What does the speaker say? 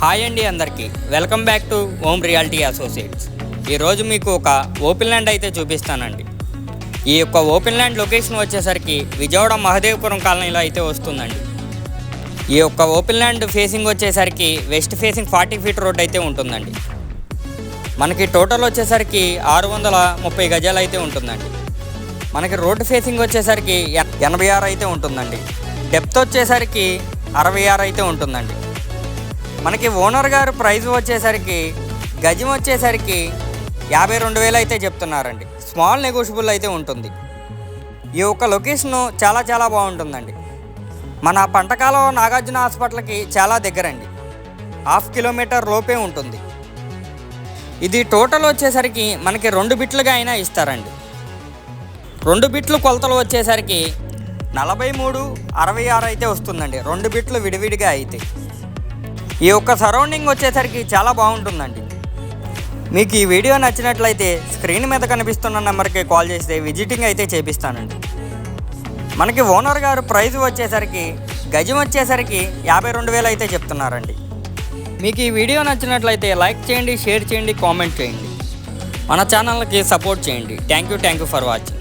Hi అండి అందరికీ welcome back to home reality associates. ఈరోజు మీకు ఒక ఓపెన్ ల్యాండ్ అయితే చూపిస్తానండి. ఈ యొక్క ఓపెన్ ల్యాండ్ లొకేషన్ వచ్చేసరికి విజయవాడ మహదేవపురం కాలనీలో అయితే వస్తుందండి. ఈ యొక్క ఓపెన్ ల్యాండ్ ఫేసింగ్ వచ్చేసరికి వెస్ట్ ఫేసింగ్ 40 ఫీట్ రోడ్ అయితే ఉంటుందండి. మనకి టోటల్ వచ్చేసరికి 630 గజాలు అయితే ఉంటుందండి. మనకి రోడ్ ఫేసింగ్ వచ్చేసరికి 86 అయితే ఉంటుందండి. డెప్త్ వచ్చేసరికి 66 అయితే ఉంటుందండి. మనకి ఓనర్ గారు ప్రైస్ వచ్చేసరికి గజం వచ్చేసరికి 52,000 అయితే చెప్తున్నారండి. స్మాల్ నెగోషియబుల్ అయితే ఉంటుంది. ఈ యొక్క లొకేషన్ చాలా బాగుంటుందండి. మన పంటకాలం నాగార్జున హాస్పిటల్కి చాలా దగ్గరండి. 1/2 కిలోమీటర్ లోపే ఉంటుంది. ఇది టోటల్ వచ్చేసరికి మనకి 2 బిట్లుగా అయినా ఇస్తారండి. 2 బిట్లు కొలతలు వచ్చేసరికి 43/66 అయితే వస్తుందండి. 2 బిట్లు విడివిడిగా అయితే ఈ యొక్క సరౌండింగ్ వచ్చేసరికి చాలా బాగుంటుందండి. మీకు ఈ వీడియో నచ్చినట్లయితే స్క్రీన్ మీద కనిపిస్తున్న నెంబర్కి కాల్ చేస్తే విజిటింగ్ అయితే చేపిస్తానండి. మనకి ఓనర్ గారు ప్రైస్ వచ్చేసరికి గజం వచ్చేసరికి 52,000 అయితే చెప్తున్నారండి. మీకు ఈ వీడియో నచ్చినట్లయితే లైక్ చేయండి, షేర్ చేయండి, కామెంట్ చేయండి. మన ఛానల్కి సపోర్ట్ చేయండి. Thank you for watching.